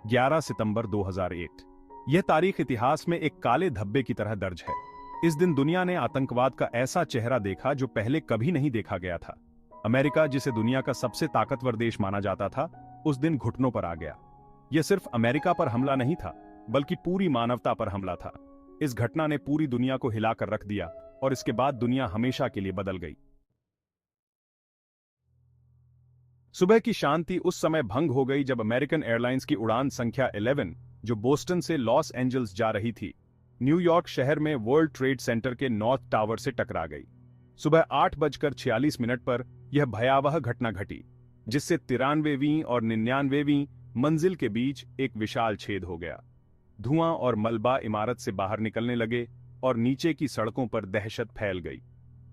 11 सितंबर 2001। यह तारीख इतिहास में एक काले धब्बे की तरह दर्ज है। इस दिन दुनिया ने आतंकवाद का ऐसा चेहरा देखा जो पहले कभी नहीं देखा गया था। अमेरिका, जिसे दुनिया का सबसे ताकतवर देश माना जाता था, उस दिन घुटनों पर आ गया। यह सिर्फ अमेरिका पर हमला नहीं था, बल्कि पूरी मानवता पर हमला था। इस घटना ने पूरी दुनिया को हिलाकर रख दिया और इसके बाद दुनिया हमेशा के लिए बदल गई। सुबह की शांति उस समय भंग हो गई जब अमेरिकन एयरलाइंस की उड़ान संख्या 11, जो बोस्टन से लॉस एंजल्स जा रही थी, न्यूयॉर्क शहर में वर्ल्ड ट्रेड सेंटर के नॉर्थ टावर से टकरा गई। सुबह 8:46 पर यह भयावह घटना घटी, जिससे 93वीं और 99वीं मंजिल के बीच एक विशाल छेद हो गया। धुआं और मलबा इमारत से बाहर निकलने लगे और नीचे की सड़कों पर दहशत फैल गई।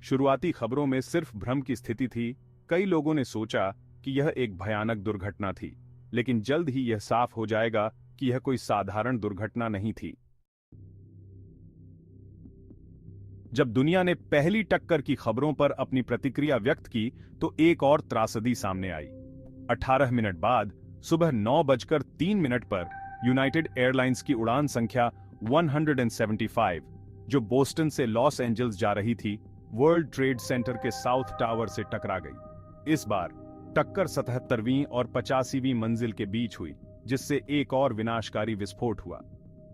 शुरुआती खबरों में सिर्फ भ्रम की स्थिति थी। कई लोगों ने सोचा कि यह एक भयानक दुर्घटना थी, लेकिन जल्द ही यह साफ हो जाएगा कि यह कोई साधारण दुर्घटना नहीं थी। जब दुनिया ने पहली टक्कर की खबरों पर अपनी प्रतिक्रिया व्यक्त की, तो एक और त्रासदी सामने आई। 18 मिनट बाद सुबह 9:03 पर यूनाइटेड एयरलाइंस की उड़ान संख्या 175, जो बोस्टन से लॉस एंजल्स जा रही थी, वर्ल्ड ट्रेड सेंटर के साउथ टावर से टकरा गई। इस बार टक्कर 77वीं और 85वीं मंजिल के बीच हुई, जिससे एक और विनाशकारी विस्फोट हुआ।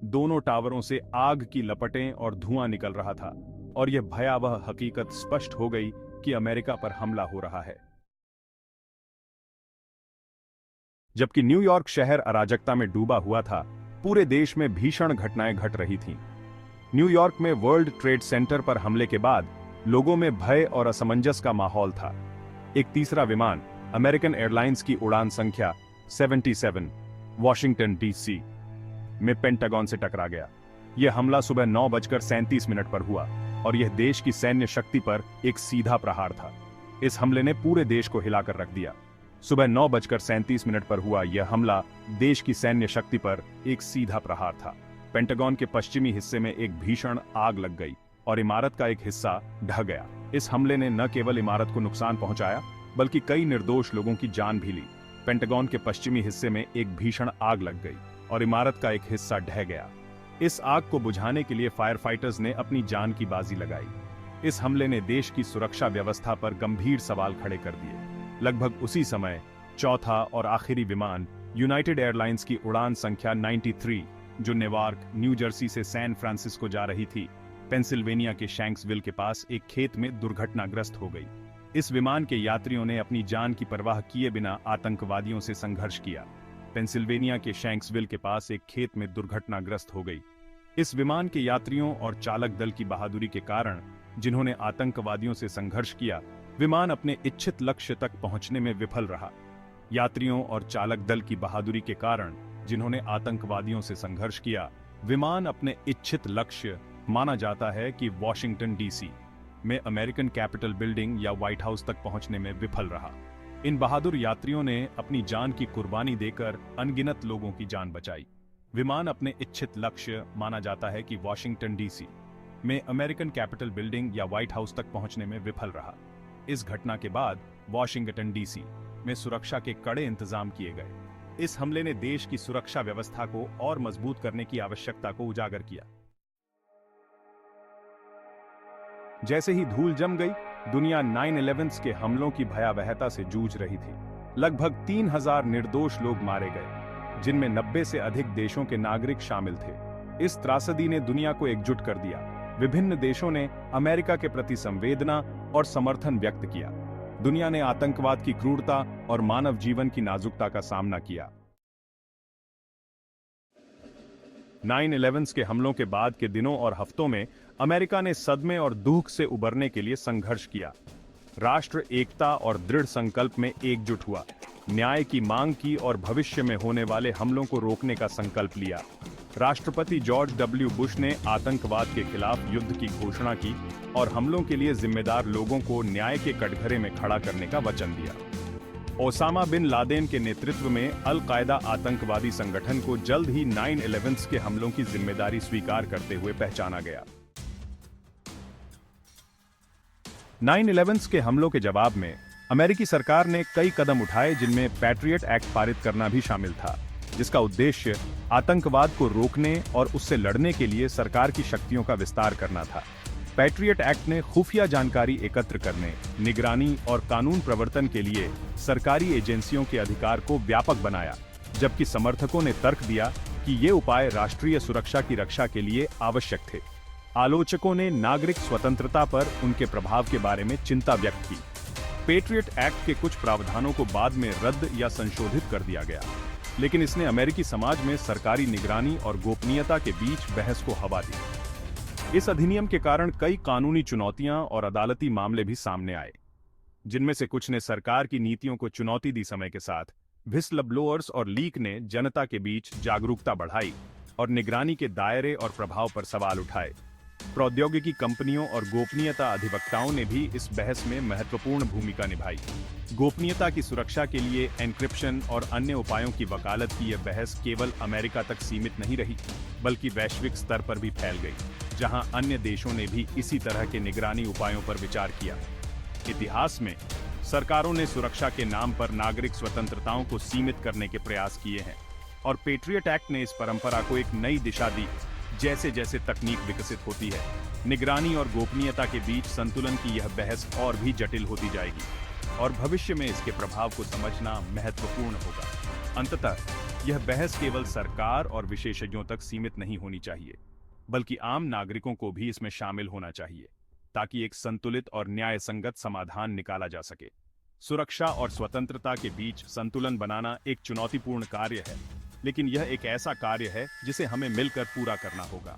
दोनों टावरों से आग की लपटें और धुआं निकल रहा था, और यह भयावह हकीकत स्पष्ट हो गई कि अमेरिका पर हमला हो रहा है। जबकि न्यूयॉर्क शहर अराजकता में डूबा हुआ था, पूरे देश में भीषण घटनाएं घट रही थीं। न्यूयॉर्क में वर्ल्ड ट्रेड सेंटर पर हमले के बाद लोगों में भय और असमंजस का माहौल था। एक तीसरा विमान, अमेरिकन एयरलाइंस की उड़ान संख्या 77, वॉशिंगटन डीसी में पेंटागन से टकरा गया। यह हमला सुबह 9:37 पर हुआ और यह देश की सैन्य शक्ति पर एक सीधा प्रहार था। इस हमले ने पूरे देश को हिलाकर रख दिया। सुबह 9:37 पर हुआ यह हमला देश की सैन्य शक्ति पर एक सीधा प्रहार था। पेंटागन के पश्चिमी हिस्से में एक भीषण आग लग गई और इमारत का एक हिस्सा ढह गया। इस हमले ने न केवल इमारत को नुकसान पहुंचाया, बल्कि कई निर्दोष लोगों की जान भी ली। पेंटागन के पश्चिमी हिस्से में एक भीषण आग लग गई और इमारत का एक हिस्सा ढह गया। इस आग को बुझाने के लिए फायर फाइटर्स ने अपनी जान की बाजी लगाई। इस हमले ने देश की सुरक्षा व्यवस्था पर गंभीर सवाल खड़े कर दिए। लगभग उसी समय चौथा और आखिरी विमान, यूनाइटेड एयरलाइंस की उड़ान संख्या 93, जो नेवार्क, न्यू जर्सी से सैन फ्रांसिस्को जा रही थी, पेंसिल्वेनिया के शैंक्सविल के पास एक खेत में दुर्घटनाग्रस्त हो गई। इस विमान के यात्रियों ने अपनी जान की परवाह किए बिना आतंकवादियों से संघर्ष किया। पेंसिल्वेनिया के शैंक्सविल के पास एक खेत में दुर्घटनाग्रस्त हो गई। इस विमान के यात्रियों और चालक दल की बहादुरी के कारण, जिन्होंने आतंकवादियों से संघर्ष किया, विमान अपने इच्छित लक्ष्य तक पहुंचने में विफल रहा। यात्रियों और चालक दल की बहादुरी के कारण, जिन्होंने आतंकवादियों से संघर्ष किया, विमान अपने इच्छित लक्ष्य, माना जाता है कि वॉशिंगटन डीसी में अमेरिकन कैपिटल बिल्डिंग या व्हाइट हाउस तक पहुंचने में विफल रहा। इन बहादुर यात्रियों ने अपनी जान की कुर्बानी देकर अनगिनत लोगों की जान बचाई। विमान अपने इच्छित लक्ष्य, माना जाता है कि वॉशिंगटन डीसी में अमेरिकन कैपिटल बिल्डिंग या व्हाइट हाउस तक पहुंचने में विफल रहा। इस घटना के बाद वॉशिंगटन डीसी में सुरक्षा के कड़े इंतजाम किए गए। इस हमले ने देश की सुरक्षा व्यवस्था को और मजबूत करने की आवश्यकता को उजागर किया। जैसे ही धूल जम गई, दुनिया 9/11 के हमलों की भयावहता से जूझ रही थी। लगभग 3000 निर्दोष लोग मारे गए, जिनमें 90 से अधिक देशों के नागरिक शामिल थे। इस त्रासदी ने दुनिया को एकजुट कर दिया। विभिन्न देशों ने अमेरिका के प्रति संवेदना और समर्थन व्यक्त किया। दुनिया ने आतंकवाद की क्रूरता और मानव जीवन की नाजुकता का सामना किया। 9/11 के हमलों के बाद के दिनों और हफ्तों में अमेरिका ने सदमे और दुख से उबरने के लिए संघर्ष किया। राष्ट्र एकता और दृढ़ संकल्प में एकजुट हुआ, न्याय की मांग की और भविष्य में होने वाले हमलों को रोकने का संकल्प लिया। राष्ट्रपति जॉर्ज डब्ल्यू बुश ने आतंकवाद के खिलाफ युद्ध की घोषणा की और हमलों के लिए जिम्मेदार लोगों को न्याय के कटघरे में खड़ा करने का वचन दिया। ओसामा बिन लादेन के नेतृत्व में अल कायदा आतंकवादी संगठन को जल्द ही 9/11 के हमलों की जिम्मेदारी स्वीकार करते हुए पहचाना गया। 9/11 के हमलों के जवाब में अमेरिकी सरकार ने कई कदम उठाए, जिनमें पैट्रियट एक्ट पारित करना भी शामिल था। जिसका उद्देश्य आतंकवाद को रोकने और उससे लड़ने के लिए सरकार की शक्तियों का विस्तार करना था। पैट्रियट एक्ट ने खुफिया जानकारी एकत्र करने, निगरानी और कानून प्रवर्तन के लिए सरकारी एजेंसियों के अधिकार को व्यापक बनाया, जबकि समर्थकों ने तर्क दिया कि ये उपाय राष्ट्रीय सुरक्षा की रक्षा के लिए आवश्यक थे। आलोचकों ने नागरिक स्वतंत्रता पर उनके प्रभाव के बारे में चिंता व्यक्त की। पैट्रियट एक्ट के कुछ प्रावधानों को बाद में रद्द या संशोधित कर दिया गया, लेकिन इसने अमेरिकी समाज में सरकारी निगरानी और गोपनीयता के बीच बहस को हवा दी। इस अधिनियम के कारण कई कानूनी चुनौतियां और अदालती मामले भी सामने आए, जिनमें से कुछ ने सरकार की नीतियों को चुनौती दी। समय के साथ व्हिसलब्लोअर्स और लीक ने जनता के बीच जागरूकता बढ़ाई और निगरानी के दायरे और प्रभाव पर सवाल उठाए। प्रौद्योगिकी कंपनियों और गोपनीयता अधिवक्ताओं ने भी इस बहस में महत्वपूर्ण भूमिका निभाई। गोपनीयता की सुरक्षा के लिए एन्क्रिप्शन और अन्य उपायों की वकालत की यह बहस केवल अमेरिका तक सीमित नहीं रही, बल्कि वैश्विक स्तर पर भी फैल गई, जहां अन्य देशों ने भी इसी तरह के निगरानी उपायों पर विचार किया। इतिहास में सरकारों ने सुरक्षा के नाम पर नागरिक स्वतंत्रताओं को सीमित करने के प्रयास किए हैं, और पैट्रियट एक्ट ने इस परंपरा को एक नई दिशा दी। जैसे जैसे तकनीक विकसित होती है, निगरानी और गोपनीयता के बीच संतुलन की यह बहस और भी जटिल होती जाएगी, और भविष्य में इसके प्रभाव को समझना महत्वपूर्ण होगा। अंततः यह बहस केवल सरकार और विशेषज्ञों तक सीमित नहीं होनी चाहिए, बल्कि आम नागरिकों को भी इसमें शामिल होना चाहिए, ताकि एक संतुलित और न्यायसंगत समाधान निकाला जा सके। सुरक्षा और स्वतंत्रता के बीच संतुलन बनाना एक चुनौतीपूर्ण कार्य है, लेकिन यह एक ऐसा कार्य है जिसे हमें मिलकर पूरा करना होगा।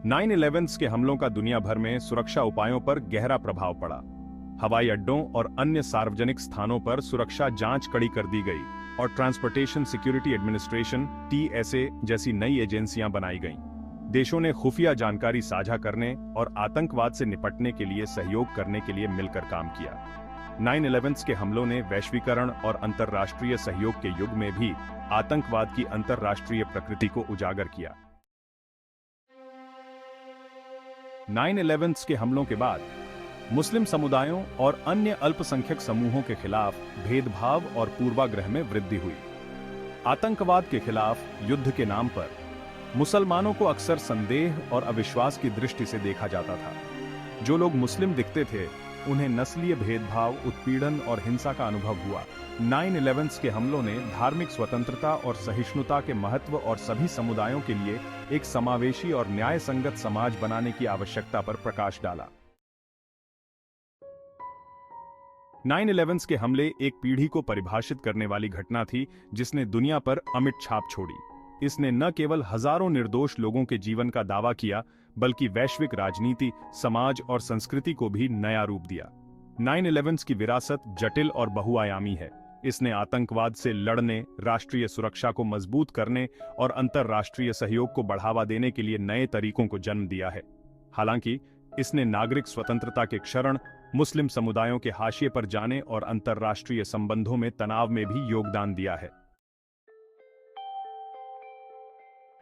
9/11 के हमलों का दुनिया भर में सुरक्षा उपायों पर गहरा प्रभाव पड़ा। हवाई अड्डों और अन्य सार्वजनिक स्थानों पर सुरक्षा जांच कड़ी कर दी गई, और ट्रांसपोर्टेशन सिक्योरिटी एडमिनिस्ट्रेशन (TSA) जैसी नई एजेंसियां बनाई गईं। देशों ने खुफिया जानकारी साझा करने और आतंकवाद से निपटने के लिए सहयोग करने के लिए मिलकर काम किया। 9/11 के हमलों ने वैश्वीकरण और अंतर्राष्ट्रीय सहयोग के युग में भी आतंकवाद की अंतर्राष्ट्रीय प्रकृति को उजागर किया। 9/11 के हमलों के बाद मुस्लिम समुदायों और अन्य अल्पसंख्यक समूहों के खिलाफ भेदभाव और पूर्वाग्रह में वृद्धि हुई। आतंकवाद के खिलाफ युद्ध के नाम पर मुसलमानों को अक्सर संदेह और अविश्वास की दृष्टि से देखा जाता था। जो लोग मुस्लिम दिखते थे, उन्हें नस्लीय भेदभाव, उत्पीड़न और हिंसा का अनुभव हुआ। 9/11 के हमलों ने धार्मिक स्वतंत्रता और सहिष्णुता के महत्व और सभी समुदायों के लिए एक समावेशी और न्यायसंगत समाज बनाने की आवश्यकता पर प्रकाश डाला। 9/11 के हमले एक पीढ़ी को परिभाषित करने वाली घटना थी, जिसने दुनिया पर अमिट छाप छोड़ी। इसने न केवल हजारों निर्दोष लोगों के जीवन का दावा किया, बल्कि वैश्विक राजनीति, समाज और संस्कृति को भी नया रूप दिया। 9/11 की विरासत जटिल और बहुआयामी है। इसने आतंकवाद से लड़ने, राष्ट्रीय सुरक्षा को मजबूत करने और अंतर्राष्ट्रीय सहयोग को बढ़ावा देने के लिए नए तरीकों को जन्म दिया है। हालांकि इसने नागरिक स्वतंत्रता के क्षरण, मुस्लिम समुदायों के हाशिए पर जाने और अंतर्राष्ट्रीय संबंधों में तनाव में भी योगदान दिया है।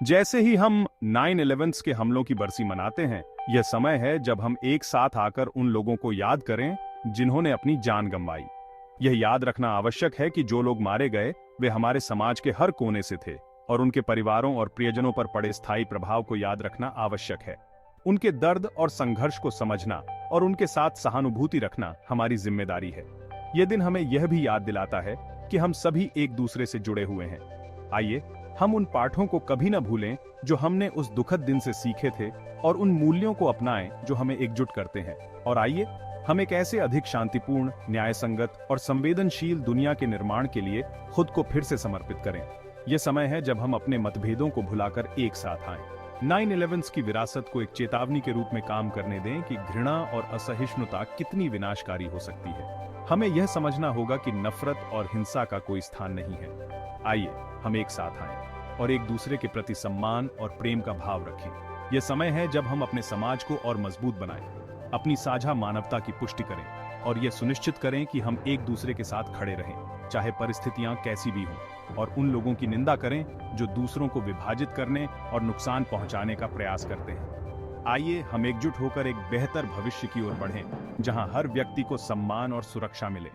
जैसे ही हम 9/11 के हमलों की बरसी मनाते हैं, यह समय है जब हम एक साथ आकर उन लोगों को याद करें जिन्होंने अपनी जान गंवाई। यह याद रखना आवश्यक है कि जो लोग मारे गए, वे हमारे समाज के हर कोने से थे, और उनके परिवारों और प्रियजनों पर पड़े स्थायी प्रभाव को याद रखना आवश्यक है। उनके दर्द और संघर्ष को समझना और उनके साथ सहानुभूति रखना हमारी जिम्मेदारी है। यह दिन हमें यह भी याद दिलाता है कि हम सभी एक दूसरे से जुड़े हुए हैं। आइए हम उन पाठों को कभी न भूलें जो हमने उस दुखद दिन से सीखे थे, और उन मूल्यों को अपनाएं जो हमें एकजुट करते हैं। और आइए हम एक ऐसे अधिक शांतिपूर्ण, न्यायसंगत और संवेदनशील दुनिया के निर्माण के लिए खुद को फिर से समर्पित करें। यह समय है जब हम अपने मतभेदों को भुलाकर एक साथ आएं। 9/11 की विरासत को एक चेतावनी के रूप में काम करने दें कि घृणा और असहिष्णुता कितनी विनाशकारी हो सकती है। हमें यह समझना होगा कि नफरत और हिंसा का कोई स्थान नहीं है। आइए हम एक साथ आएं और एक दूसरे के प्रति सम्मान और प्रेम का भाव रखें। यह समय है जब हम अपने समाज को और मजबूत बनाएं, अपनी साझा मानवता की पुष्टि करें, और यह सुनिश्चित करें कि हम एक दूसरे के साथ खड़े रहें, चाहे परिस्थितियां कैसी भी हों, और उन लोगों की निंदा करें जो दूसरों को विभाजित करने और नुकसान पहुंचाने का प्रयास करते हैं। आइए हम एकजुट होकर एक बेहतर भविष्य की ओर बढ़ें, जहां हर व्यक्ति को सम्मान और सुरक्षा मिले।